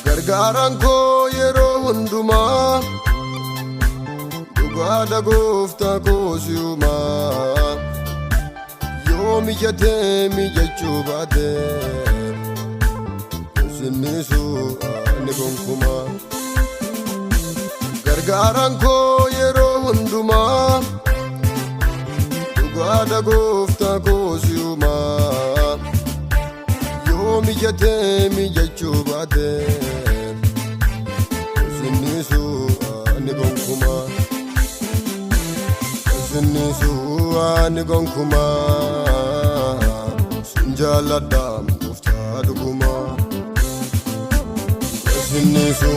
Gargaranko yero hunduma Dugada gofta ko siuma Yomi jate mi jachubate Sinisu ane konkuma Gargaranko yero hunduma Dugada gofta ko siuma Yomi jate mi jachubate Sinisu ane gonkuma Sinjaladam gufta duguma Sinisu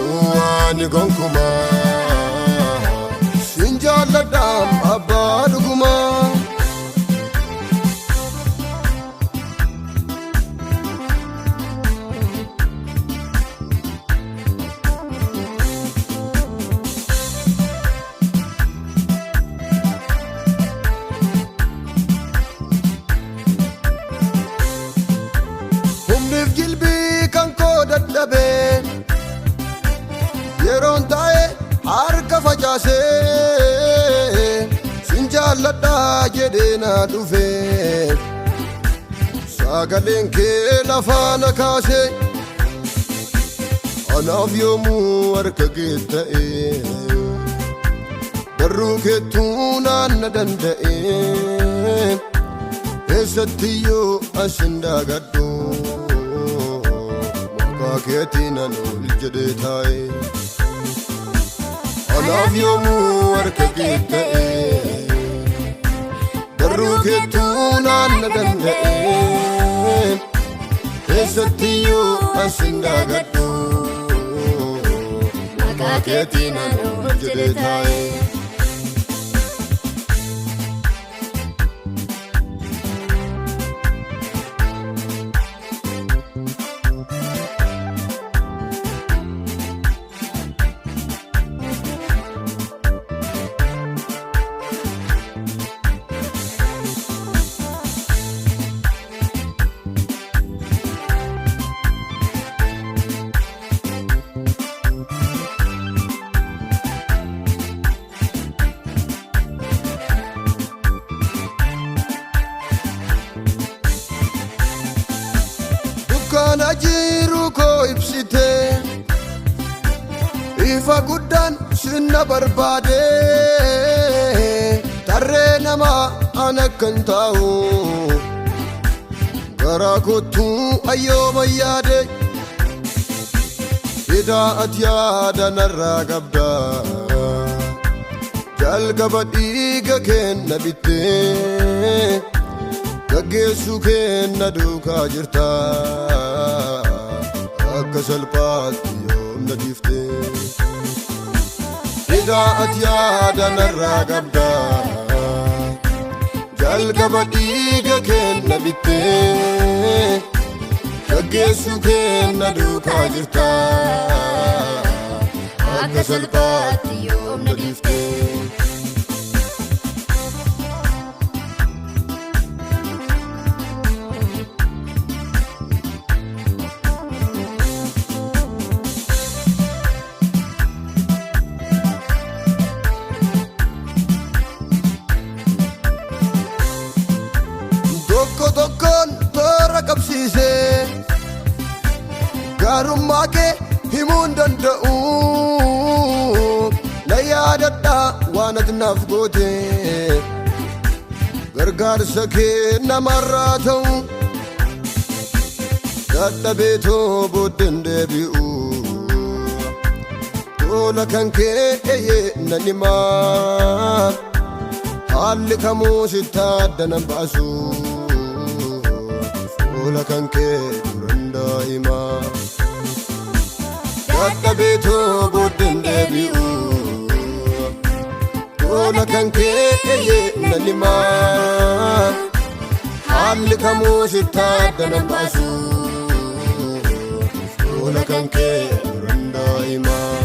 ane gonkuma Sinjaladam abba duguma Yeron tae harka facase Sinjaladha jedena dhufe Sagalen kee lafana kaase Anaaf yoomuu harka kee ta'e Barruu keetuu naanna danda'e Eessattiyyoo asin daagadhu Maqaa keetiin an ol jedhee taa'e Anaaf yoomuu harka kee ta'e Barruu keetuu naanna danda'e Eessattiyyoo asin daagadhu Maqaa keetiin an ol jedhee taa'e Kana jiru ko ibsite Ifa guddan sinna barbaade Tarree nama anakkan taa'u Garaa kottuu ayyooma yaade Idaa ati yaada narraa qabda Jalqaba dhiiga kenna bittee Gaggeessuu kenna duukaa jirta Akka salphaatti yoomna dhiifte Idaa ati yaada narraa qabda Jalqaba dhiiga kenna bittee Gaggeessuu kenna duukaa jirta Akka salphaatti yoomna dhiifte Tokkon toora qabsiise Gaarummaa kee himuu hin danda'u Na yaadadha waan ati naaf goote gargaarsa kee namarraa ta'u dadhabeetoo booddeen deebi'u tola kan kee nan himaa haalli kamuu sitti adda nan baasu tola kan kee duran daa'imaa dadhabeetoo booddeen deebi'u tola kan kee nan himaa haalli kamuu sitti adda nan baasu tola kan kee duran daa'imaa